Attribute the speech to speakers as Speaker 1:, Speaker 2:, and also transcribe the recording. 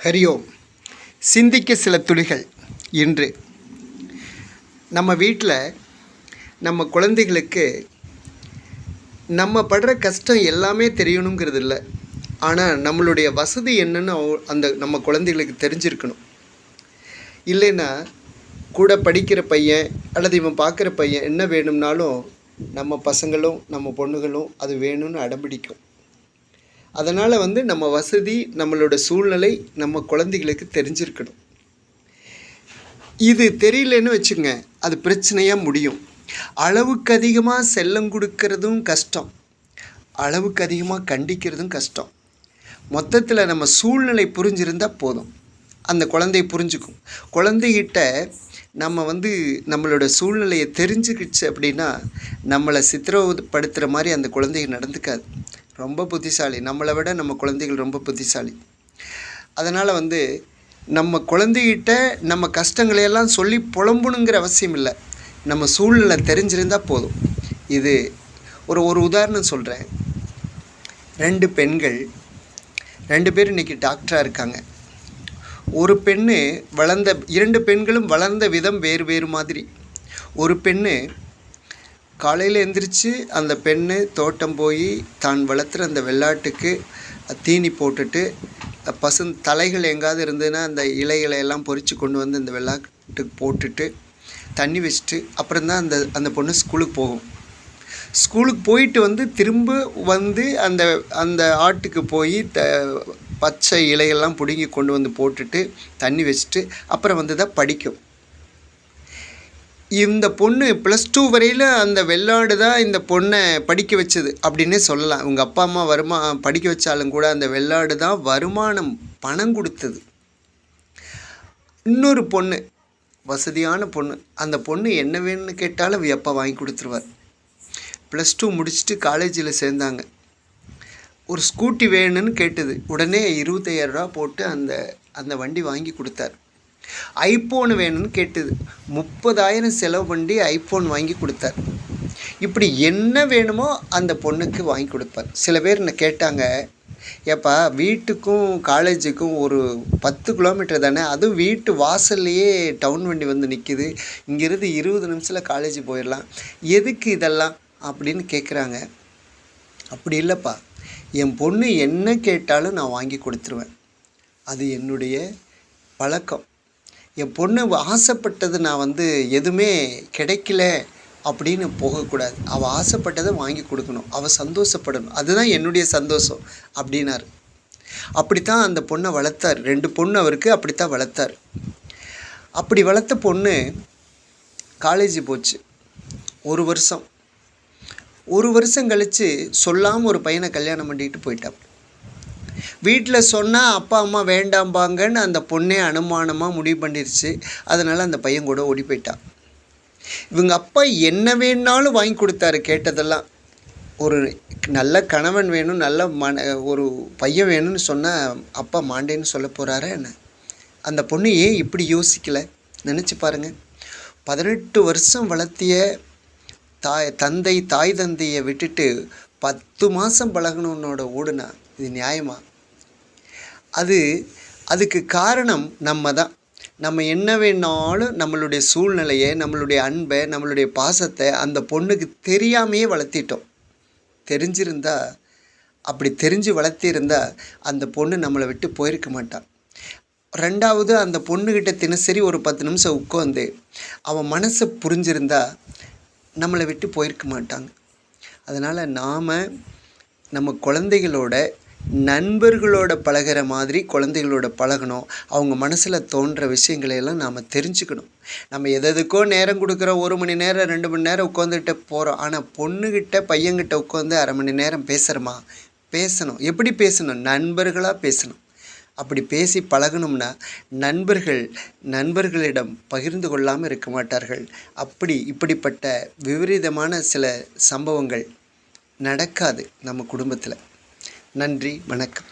Speaker 1: ஹரியோம். சிந்திக்க சில துளிகள். இன்று நம்ம வீட்டில் நம்ம குழந்தைகளுக்கு நம்ம படுற கஷ்டம் எல்லாமே தெரியணுங்கிறது இல்லை. ஆனால் நம்மளுடைய வசதி என்னன்னு அந்த நம்ம குழந்தைகளுக்கு தெரிஞ்சிருக்கணும். இல்லைன்னா கூட படிக்கிற பையன் அல்லது இவன் பார்க்குற பையன் என்ன வேணும்னாலும் நம்ம பசங்களும் நம்ம பொண்ணுகளும் அது வேணும்னு அடம்பிடிக்கும். அதனால் நம்ம வசதி, நம்மளோட சூழ்நிலை நம்ம குழந்தைகளுக்கு தெரிஞ்சிருக்கணும். இது தெரியலன்னு வச்சுங்க, அது பிரச்சனையாக முடியும். அளவுக்கு அதிகமாக செல்லம் கொடுக்கறதும் கஷ்டம், அளவுக்கு அதிகமாக கண்டிக்கிறதும் கஷ்டம். மொத்தத்தில் நம்ம சூழ்நிலை புரிஞ்சிருந்தால் போதும், அந்த குழந்தை புரிஞ்சுக்கும். குழந்தைகிட்ட நம்ம நம்மளோட சூழ்நிலையை தெரிஞ்சுக்கிச்சு அப்படின்னா நம்மளை சித்திரவதைப்படுத்துகிற மாதிரி அந்த குழந்தைகள் நடந்துக்காது. ரொம்ப புத்திசாலி, நம்மளை விட நம்ம குழந்தைகள் ரொம்ப புத்திசாலி. அதனால் நம்ம குழந்தைகிட்ட நம்ம கஷ்டங்களையெல்லாம் சொல்லி புலம்பணுங்கிற அவசியம் இல்லை, நம்ம சூழ்நிலை தெரிஞ்சிருந்தால் போதும். இது ஒரு உதாரணம் சொல்கிறேன். 2 பெண்கள், 2 பேர் இன்றைக்கி டாக்டராக இருக்காங்க. ஒரு பெண்ணு 2 பெண்களும் வளர்ந்த விதம் வேறு வேறு மாதிரி. ஒரு பெண்ணு காலையில் எந்திரிச்சு அந்த பெண்ணு தோட்டம் போய் தான் வளர்த்துற அந்த வெள்ளாட்டுக்கு தீனி போட்டுட்டு, தலைகள் எங்காவது இருந்ததுன்னா அந்த இலைகளை எல்லாம் பொறிச்சு கொண்டு வந்து அந்த வெள்ளாட்டுக்கு போட்டுட்டு தண்ணி வச்சுட்டு அப்புறம்தான் அந்த பொண்ணு ஸ்கூலுக்கு போகும். ஸ்கூலுக்கு போயிட்டு திரும்ப அந்த அந்த ஆட்டுக்கு போய் பச்சை இலையெல்லாம் பிடுங்கி கொண்டு வந்து போட்டுட்டு தண்ணி வச்சுட்டு அப்புறம் தான் படிக்கும். இந்த பொண்ணு +2 வரையில் அந்த வெள்ளாடு தான் இந்த பொண்ணை படிக்க வச்சது அப்படின்னே சொல்லலாம். உங்கள் அப்பா அம்மா படிக்க வச்சாலும் கூட அந்த வெள்ளாடு தான் வருமானம், பணம் கொடுத்தது. இன்னொரு பொண்ணு, வசதியான பொண்ணு, அந்த பொண்ணு என்ன வேணும்னு கேட்டாலும் அப்பா வாங்கி கொடுத்துருவார். +2 முடிச்சுட்டு காலேஜில் சேர்ந்தாங்க. ஒரு ஸ்கூட்டி வேணும்னு கேட்டது. உடனே 25,000 ரூபா போட்டு அந்த வண்டி வாங்கி கொடுத்தார். ஐஃபோன் வேணும்னு கேட்டது. 30,000 செலவு பண்ணி ஐஃபோன் வாங்கி கொடுத்தார். இப்படி என்ன வேணுமோ அந்த பொண்ணுக்கு வாங்கி கொடுப்பார். சில பேர் என்ன கேட்டாங்க, ஏப்பா வீட்டுக்கும் காலேஜுக்கும் ஒரு 10 கிலோமீட்டர் தானே, அதுவும் வீட்டு வாசல்லையே டவுன் வண்டி நிற்கிது, இங்கேருந்து 20 நிமிஷத்தில் காலேஜ் போயிடலாம், எதுக்கு இதெல்லாம் அப்படின்னு கேட்குறாங்க. அப்படி இல்லைப்பா, என் பொண்ணு என்ன கேட்டாலும் நான் வாங்கி கொடுத்துருவேன். அது என்னுடைய பழக்கம். என் பொண்ணு ஆசைப்பட்டது நான் எதுவுமே கிடைக்கல அப்படின்னு போகக்கூடாது. அவள் ஆசைப்பட்டதை வாங்கி கொடுக்கணும், அவள் சந்தோஷப்படணும், அதுதான் என்னுடைய சந்தோஷம் அப்படின்னாரு. அப்படித்தான் அந்த பொண்ணை வளர்த்தார். 2 பொண்ணு அவருக்கு அப்படித்தான் வளர்த்தார். அப்படி வளர்த்த பொண்ணு காலேஜ் போச்சு. ஒரு வருஷம் கழித்து சொல்லாமல் ஒரு பையனை கல்யாணம் பண்ணிட்டு போயிட்டான். வீட்டில் சொன்னால் அப்பா அம்மா வேண்டாம்பாங்கன்னு அந்த பொண்ணே அனுமானமாக முடிவு பண்ணிருச்சு. அதனால் அந்த பையன் கூட ஓடி போயிட்டான். இவங்க அப்பா என்ன வேணாலும் வாங்கி கொடுத்தாரு, கேட்டதெல்லாம். ஒரு நல்ல கணவன் வேணும், நல்ல ஒரு பையன் வேணும்னு சொன்னால் அப்பா மாண்டேன்னு சொல்ல போகிறாரா என்ன? அந்த பொண்ணு ஏன் இப்படி யோசிக்கலை நினச்சி பாருங்கள். 18 வருஷம் வளர்த்திய தாய் தந்தையை விட்டுட்டு 10 மாதம் பழகணுன்னோட ஓடுனா இது நியாயமா? அதுக்கு காரணம் நம்ம தான். நம்ம என்ன வேணாலும் நம்மளுடைய சூழ்நிலையை, நம்மளுடைய அன்பை, நம்மளுடைய பாசத்தை அந்த பொண்ணுக்கு தெரியாமையே வளர்த்திட்டோம். தெரிஞ்சிருந்தா, அப்படி தெரிஞ்சு வளர்த்திருந்தா அந்த பொண்ணு நம்மளை விட்டு போயிருக்க மாட்டான். 2வது, அந்த பொண்ணுக்கிட்ட தினசரி ஒரு 10 நிமிஷம் உட்காந்து அவன் மனசை புரிஞ்சிருந்தா நம்மளை விட்டு போயிருக்க மாட்டாங்க. அதனால் நம்ம குழந்தைகளோட நண்பர்களோட பழகிற மாதிரி குழந்தைகளோட பழகணும். அவங்க மனசில் தோன்ற விஷயங்களையெல்லாம் நாம் தெரிஞ்சுக்கணும். நம்ம எதுக்கோ நேரம் கொடுக்குற 1 மணி நேரம் 2 மணி நேரம் உட்காந்துட்டு போகிறோம். ஆனால் பொண்ணுக்கிட்ட பையன்கிட்ட உட்காந்து அரை மணி நேரம் பேசுகிறோமா? பேசணும். எப்படி பேசணும்? நண்பர்களாக பேசணும். அப்படி பேசி பழகணும்னா நண்பர்களிடம் பகிர்ந்து கொள்ளாமல் இருக்க மாட்டார்கள். இப்படிப்பட்ட விபரீதமான சில சம்பவங்கள் நடக்காது நம்ம குடும்பத்தில். நன்றி, வணக்கம்.